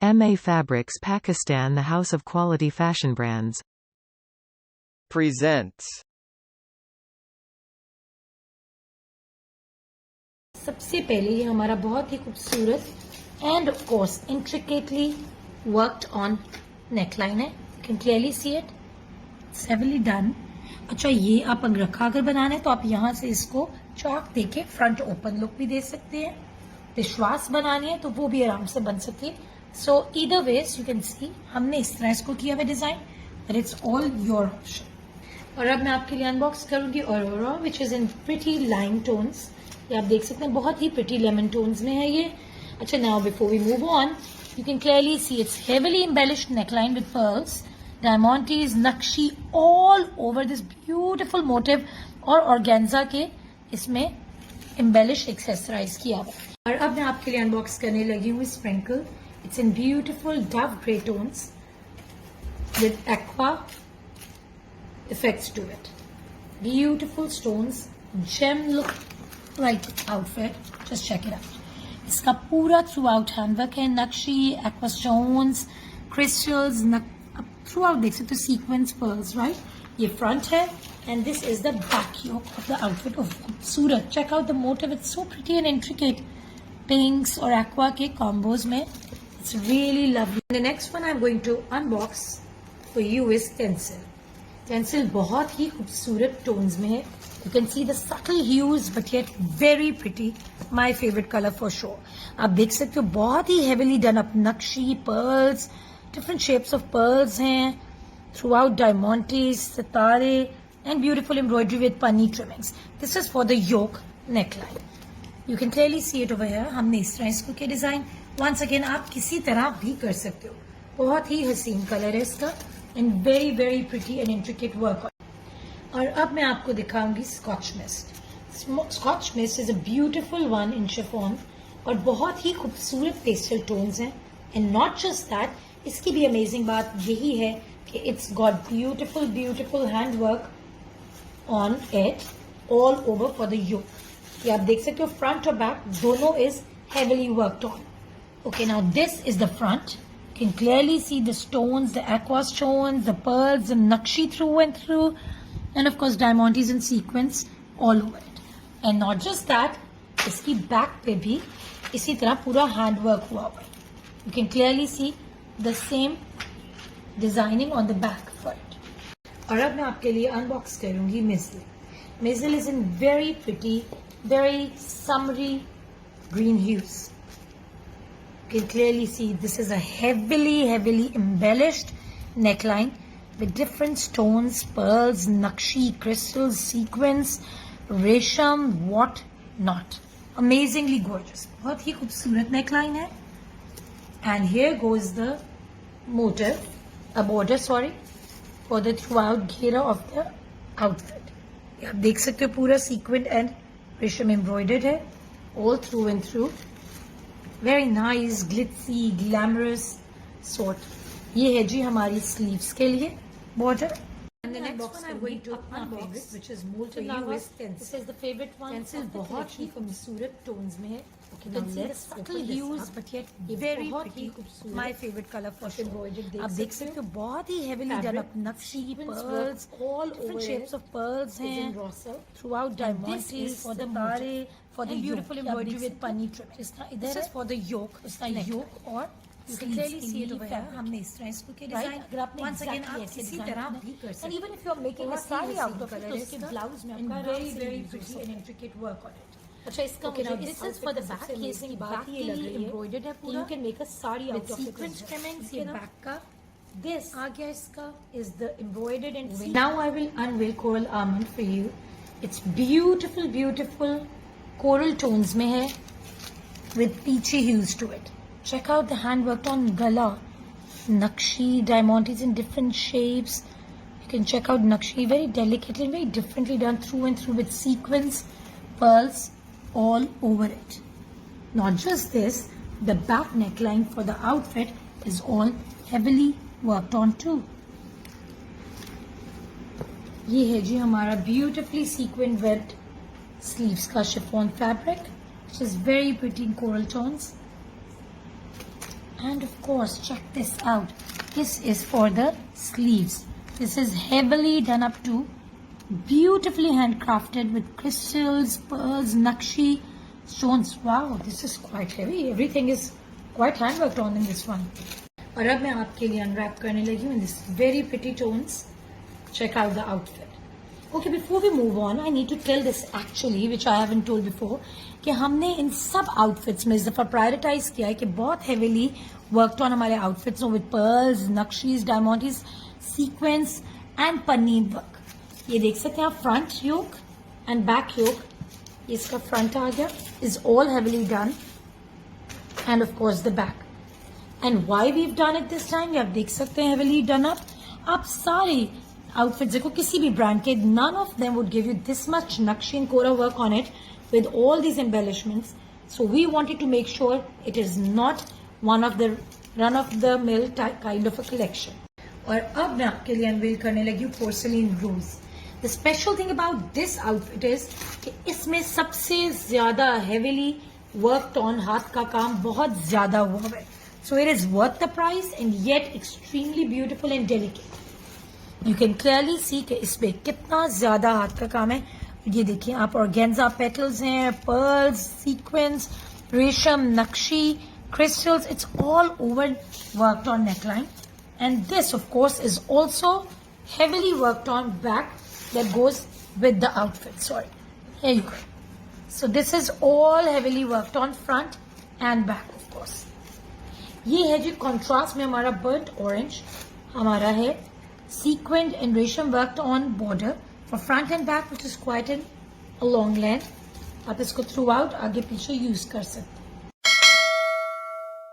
MA Fabrics Pakistan, the house of quality fashion brands. presents. सबसे पहले ये हमारा बहुत ही खूबसूरत and of course intricately worked on neckline है. You can clearly see it, it's heavily done. अच्छा, ये आप अंगरखा अगर बनाना है तो आप यहाँ से इसको चौक देके फ्रंट ओपन लुक भी दे सकते हैं. विश्वास बनानी है तो वो भी आराम से बन सकती है. So either ways you can see हमने इस तरह इसको किया हुआ design, but it's all your option. और अब मैं आपके लिए अनबॉक्स करूंगी Aurora, which is in pretty lime tones. ये आप देख सकते हैं बहुत ही प्रिटी लेमन टोन्स में है ये. अच्छा, now before we move on, you can clearly see it's heavily embellished neckline with pearls, diamonds, नक्शी all over this beautiful motif और ऑर्गेन्जा के इसमें एम्बेलिश एक्सेसराइज किया हुआ. और अब मैं आपके लिए अनबॉक्स करने लगी हूँ Sprinkle. It's in beautiful dove grey tones with aqua effects to it. Beautiful stones, gem look right outfit. Just check it out. इसका पूरा थ्रू आउट हैंडवर्क है, नक्शी, aqua stones, crystals, throughout देख सकते हो सीक्वेंस पर्ल्स. राइट, ये front है and this is the back yoke of the outfit. ऑफ खूबसूरत, check out the motif, it's so pretty and intricate. Pinks और एक्वा के कॉम्बोज में it's really lovely. The next one I am going to unbox for you is tinsel. Tinsel बहुत ही खूबसूरत tones में है. You can see the subtle hues but yet very pretty. My favourite colour for sure. आप देख सकते हो बहुत ही हेवीली डन अप नक्शी, pearls, different shapes of pearls हैं थ्रू आउट, डायमंडीज, सितारे एंड ब्यूटिफुल एम्ब्रॉयडरी विद पन्नी trimmings. This is for the yoke neckline. You can clearly see it over here. हमने इस तरह इसको किया डिजाइन. वंस अगेन आप किसी तरह भी कर सकते हो. बहुत ही हसीन कलर है इसका and very very pretty and intricate work. और अब मैं आपको दिखाऊंगी scotch mist. Scotch mist is a beautiful one in chiffon और बहुत ही खूबसूरत पेस्टल टोन्स हैं. एंड नॉट जस्ट दैट, इसकी भी अमेजिंग बात यही है कि it's got beautiful beautiful hand work on it all over for the yoke. ये आप देख सकते हो फ्रंट और बैक दोनों is heavily worked on. Okay, now this is the front. You can clearly see the stones, the aqua stones, the pearls, the nakshi through and through, and of course diamantes in sequence all over it. And not just that, इसकी back पे भी इसी तरह पूरा hand work हुआ हुआ है. You can clearly see the same designing on the back for it. और अब मैं आपके लिए unbox करूंगी missile. Missile is in very pretty, very summery green hues. You can clearly see this is a heavily embellished neckline with different stones, pearls, nakshi, crystals, sequins, resham, what not. Amazingly gorgeous. बहुत ही खूबसूरत neckline है. And here goes the motif, a border, sorry, for the throughout घेरा of the outfit. आप देख सकते हो पूरा sequined and resham embroidered है all through and through. Very nice, glitzy, glamorous sort. ये है जी हमारी sleeves के लिए border. And the next one I'm going to unbox, which is molten lava. This is the favorite one. Pencil बहुत ही खूबसूरत tones में है. You can see the subtle hues, but yet very pretty. My favorite color for sure. आप देख सकते हो बहुत ही heavily done up nakshi, pearls, all different shapes of pearls हैं. Throughout diamantes, for the tare, for the beautiful embroidery with pani trimming. This is for the yoke. इसका yoke और you can clearly see it over here. हमने इस तरह इसको किया design. Once again आप किसी तरह भी कर सकते हैं. And even if you are making a saree out of it, उसके ब्लाउज में आपका very pretty and intricate work on it. अच्छा, इसका this is for the back. ये इसकी बात ही लग रही है. Embroidered है पूरा. You can make a saree out of it. Sequence trimmings ये back का. This आ गया इसका is the embroidered and now I will unveil coral almond for you. It's beautiful coral tones में है with peachy hues to it. Check out the hand worked on gala, nakshi, diamantes in different shapes. You can check out nakshi very delicately and very differently done through and through with sequins, pearls all over it. Not just this, the back neckline for the outfit is all heavily worked on too. ये है जी हमारा beautifully sequined webbed sleeves का chiffon fabric, which is very pretty in coral tones. And of course, check this out. This is for the sleeves. This is heavily done up too. Beautifully handcrafted with crystals, pearls, nakshi, stones. Wow, this is quite heavy. Everything is quite handworked on in this one. और अब मैं आपके लिए unwrap करने लगी हूँ in this very pretty tones. Check out the outfit. Okay, before we move on, I need to tell this actually, which I haven't told before, कि हमने इन सब outfits में इस दफा prioritize किया है कि बहुत heavily worked on हमारे outfits हो with pearls, nakshis, diamantes, sequins and paneer work. ये देख सकते हैं आप front yoke and back yoke. ये इसका front आ गया is all heavily done, and of course the back. And why we've done it this time? ये आप देख सकते हैं heavily done up. आप सारे outfits देखो किसी भी brand के, none of them would give you this much nakshi and kora work on it with all these embellishments. So we wanted to make sure it is not one of the run-of-the-mill type kind of a collection. और अब मैं आपके लिए unveil करने लगी हूँ porcelain rose. The special thing about this outfit is कि इसमें सबसे ज़्यादा heavily worked on हाथ का काम बहुत ज़्यादा हुआ है. So it is worth the price and yet extremely beautiful and delicate. You can clearly see कि इसमें कितना ज़्यादा हाथ का काम है. ये देखिए आप organza petals हैं, pearls, sequins, रेशम, नक्शी, crystals. It's all over worked on neckline. And this of course is also heavily worked on back that goes with the outfit. Sorry. Here you go. So this is all heavily worked on front and back of course. ये है जी contrast में हमारा burnt orange. हमारा है sequined and रेशम worked on border for front and back, which is quite a long length. आप इसको throughout आगे पीछे use कर सकते हैं.